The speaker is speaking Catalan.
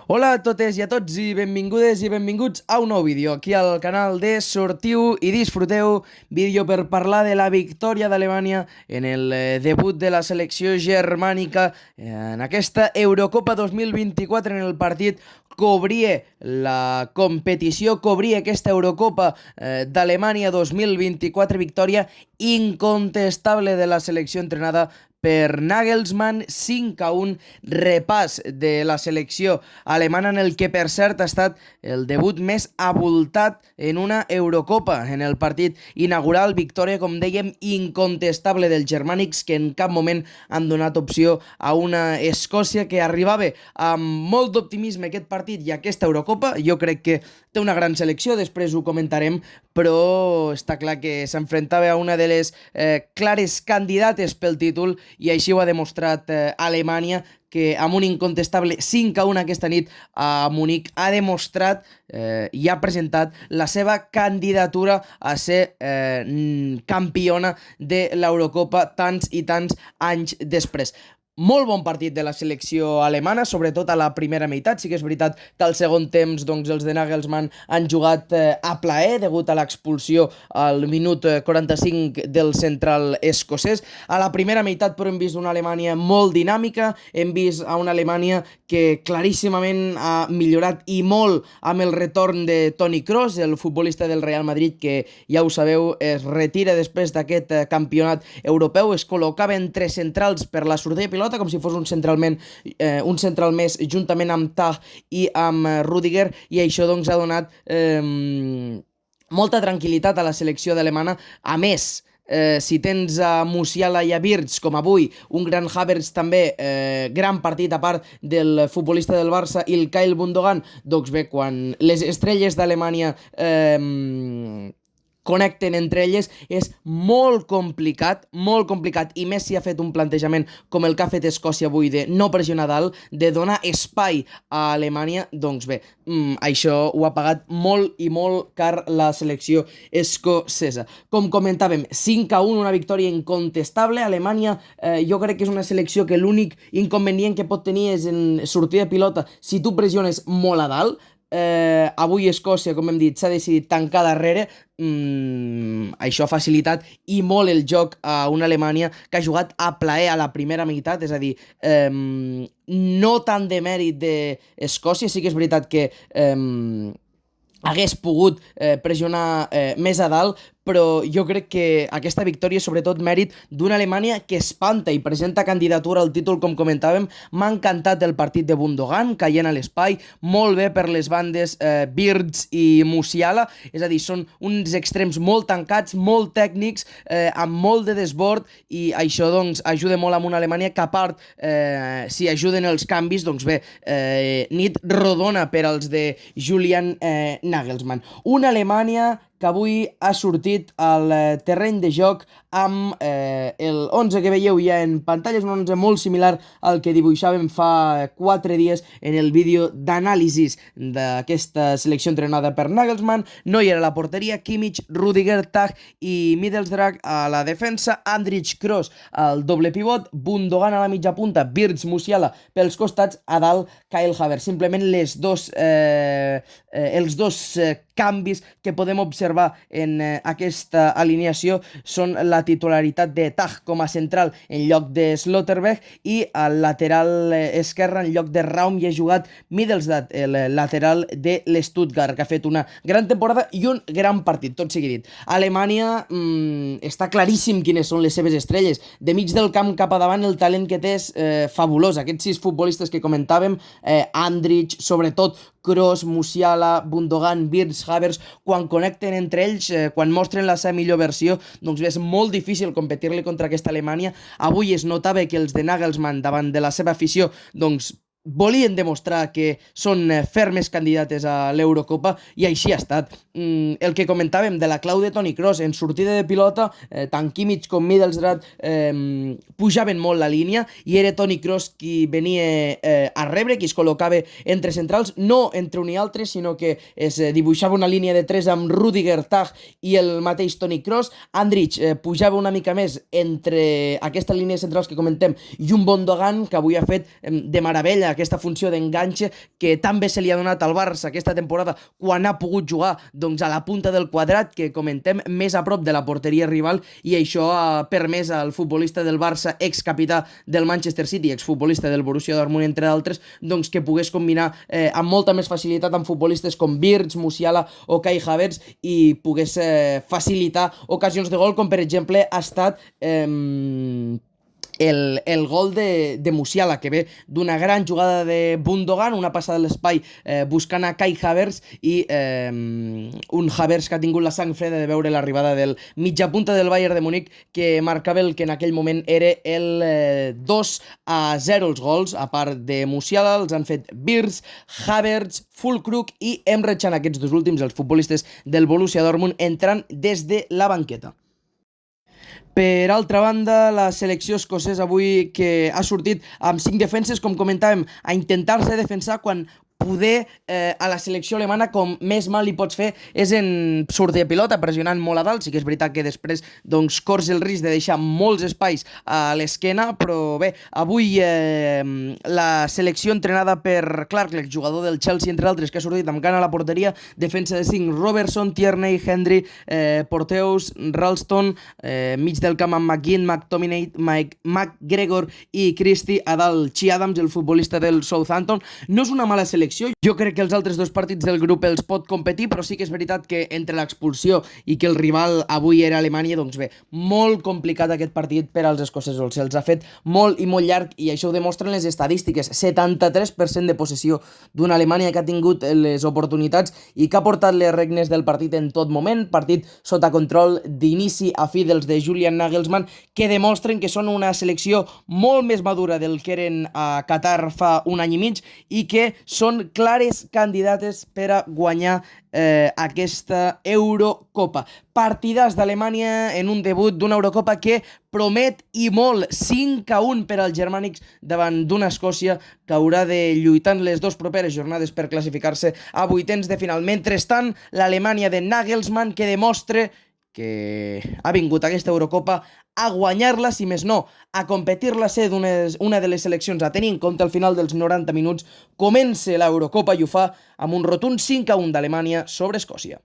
Hola a totes i a tots i benvingudes i benvinguts a un nou vídeo aquí al canal de Sortiu i Disfruteu, vídeo per parlar de la victòria d'Alemanya en el debut de la selecció germànica en aquesta Eurocopa 2024 en el partit que obria la competició, que obria aquesta Eurocopa d'Alemanya 2024, victòria incontestable de la selecció entrenada per Nagelsmann, 5-1, repàs de la selecció alemana en el que per cert ha estat el debut més abultat en una Eurocopa. En el partit inaugural, victòria, com dèiem, incontestable dels germànics, que en cap moment han donat opció a una Escòcia que arribava amb molt d'optimisme aquest partit i aquesta Eurocopa. Jo crec que té una gran selecció, després ho comentarem, però està clar que s'enfrontava a una de les clares candidates pel títol i així ho ha demostrat Alemanya, que amb un incontestable 5-1 aquesta nit a Munic ha demostrat i ha presentat la seva candidatura a ser campiona de l'Eurocopa tants i tants anys després. Molt bon partit de la selecció alemana, sobretot a la primera meitat. Sí que és veritat que al segon temps doncs, els de Nagelsmann han jugat a plaer degut a l'expulsió al minut 45 del central escocès. A la primera meitat però hem vist una Alemanya molt dinàmica, hem vist a una Alemanya que claríssimament ha millorat i molt amb el retorn de Toni Kroos, el futbolista del Real Madrid, que ja ho sabeu es retira després d'aquest campionat europeu. Es col·locava entre centrals per la sortida de pilota, com si fos un central més juntament amb Tah i amb Rüdiger, i això doncs ha donat molta tranquil·litat a la selecció alemana. A més, si tens a Musiala i a Wirtz, com avui, un gran Havertz també, gran partit a part del futbolista del Barça, i el Kyle Gundogan, doncs bé, quan les estrelles d'Alemanya connecten entre elles és molt complicat, i més si ha fet un plantejament com el que ha fet Escòcia avui de no pressionar dalt, de donar espai a Alemanya. Doncs bé, això ho ha pagat molt i molt car la selecció escocesa. Com comentàvem, 5-1, una victòria incontestable. Alemanya jo crec que és una selecció que l'únic inconvenient que pot tenir és en sortida de pilota si tu pressiones molt a dalt. Avui Escòcia, com hem dit, s'ha decidit tancar darrere. Això ha facilitat i molt el joc a una Alemanya que ha jugat a plaer a la primera meitat, és a dir, no tant de mèrit d'Escòcia. Sí que és veritat que hagués pogut pressionar més a dalt, però jo crec que aquesta victòria és sobretot mèrit d'una Alemanya que espanta i presenta candidatura al títol, com comentàvem. M'ha encantat el partit de Gundogan, caient a l'espai, molt bé per les bandes Wirtz i Musiala, és a dir, són uns extrems molt tancats, molt tècnics, amb molt de desbord, i això doncs ajuda molt amb una Alemanya que, a part, si ajuden els canvis, doncs bé, nit rodona per als de Julian Nagelsmann. Una Alemanya que avui ha sortit al terreny de joc amb el 11 que veieu ja en pantalla. És un 11 molt similar al que dibuixàvem fa 4 dies en el vídeo d'anàlisis d'aquesta selecció entrenada per Nagelsmann. No hi era a la porteria, Kimmich, Rüdiger, Tah i Middlesbrough a la defensa, Andrich, Kroos al doble pivot, Gundogan a la mitja punta, Wirtz, Musiala pels costats, a dalt Kyle Havertz. Simplement els dos canvis que podem observar en aquesta alineació són la titularitat de Tah com a central en lloc de Slotterbeck, i al lateral esquerre en lloc de Raum hi ha jugat Middlesbrough, el lateral de l'Stuttgart, que ha fet una gran temporada i un gran partit, tot sigui dit. Alemanya està claríssim quines són les seves estrelles. De mig del camp cap a davant el talent que té és fabulós. Aquests 6 futbolistes que comentàvem, Andrich, sobretot Kroos, Musiala, Gundogan, Wirtz, Havertz, quan connecten entre ells, quan mostren la seva millor versió, doncs és molt difícil competir-li contra aquesta Alemanya. Avui es notava que els de Nagelsmann, davant de la seva afició, doncs volien demostrar que són fermes candidates a l'Eurocopa, i així ha estat. El que comentàvem de la clau de Toni Kroos en sortida de pilota, tant Kimmich com Middlesbrough pujaven molt la línia i era Toni Kroos qui venia a rebre, qui es col·locava entre centrals, no entre un i altre, sinó que es dibuixava una línia de 3 amb Rüdiger, Tah i el mateix Toni Kroos. Andrich pujava una mica més entre aquesta línia centrals que comentem i un Gundogan, que avui ha fet de meravella aquesta funció d'enganxe que tan bé se li ha donat al Barça aquesta temporada quan ha pogut jugar doncs, a la punta del quadrat, que comentem més a prop de la porteria rival, i això ha permès al futbolista del Barça, excapità del Manchester City, exfutbolista del Borussia Dortmund, entre d'altres, doncs, que pogués combinar amb molta més facilitat amb futbolistes com Wirtz, Musiala o Kai Havertz i pogués facilitar ocasions de gol, com per exemple ha estat el gol de Musiala, que ve d'una gran jugada de Gundogan, una passada a l'espai buscant a Kai Havertz i un Havertz que ha tingut la sang freda de veure l'arribada del mitjapunta del Bayern de Múnich, que marcava el que en aquell moment era el 2-0 els gols. A part de Musiala els han fet Wirtz, Havertz, Füllkrug i Emre Can, aquests dos últims els futbolistes del Borussia Dortmund, entrant des de la banqueta. Per altra banda, la selecció escocesa avui, que ha sortit amb 5 defenses, com comentàvem, a intentar-se defensar quan poder a la selecció alemana com més mal li pots fer és en sortir de pilota, pressionant molt a dalt. Sí que és veritat que després doncs, corres el risc de deixar molts espais a l'esquena, però bé, avui la selecció entrenada per Clark, l'exjugador del Chelsea, entre altres, que ha sortit amb gana a la porteria, defensa de 5, Robertson, Tierney, Henry, Porteus, Ralston, mig del camp amb McGinn, McTominay, McGregor i Christie, a dalt Chi Adams, el futbolista del Southampton. No és una mala selecció. Jo crec que els altres dos partits del grup els pot competir, però sí que és veritat que entre l'expulsió i que el rival avui era Alemanya, doncs bé, molt complicat aquest partit per als escocesos. Se'ls ha fet molt i molt llarg i això ho demostren les estadístiques. 73% de possessió d'una Alemanya que ha tingut les oportunitats i que ha portat les regnes del partit en tot moment. Partit sota control d'inici a fi dels de Julian Nagelsmann, que demostren que són una selecció molt més madura del que eren a Qatar fa un any i mig i que són clares candidates per a guanyar aquesta Eurocopa. Partidàs d'Alemanya en un debut d'una Eurocopa que promet i molt. 5-1 per als germànics davant d'una Escòcia que haurà de lluitar en les dues properes jornades per classificar-se a vuitens de final. Mentrestant, l'Alemanya de Nagelsmann, que demostra que ha vingut a aquesta Eurocopa a guanyar-la, si més no, a competir-la, ser una de les seleccions a tenir en compte al final dels 90 minuts. Comença l'Eurocopa i ho fa amb un rotund 5-1 d'Alemanya sobre Escòcia.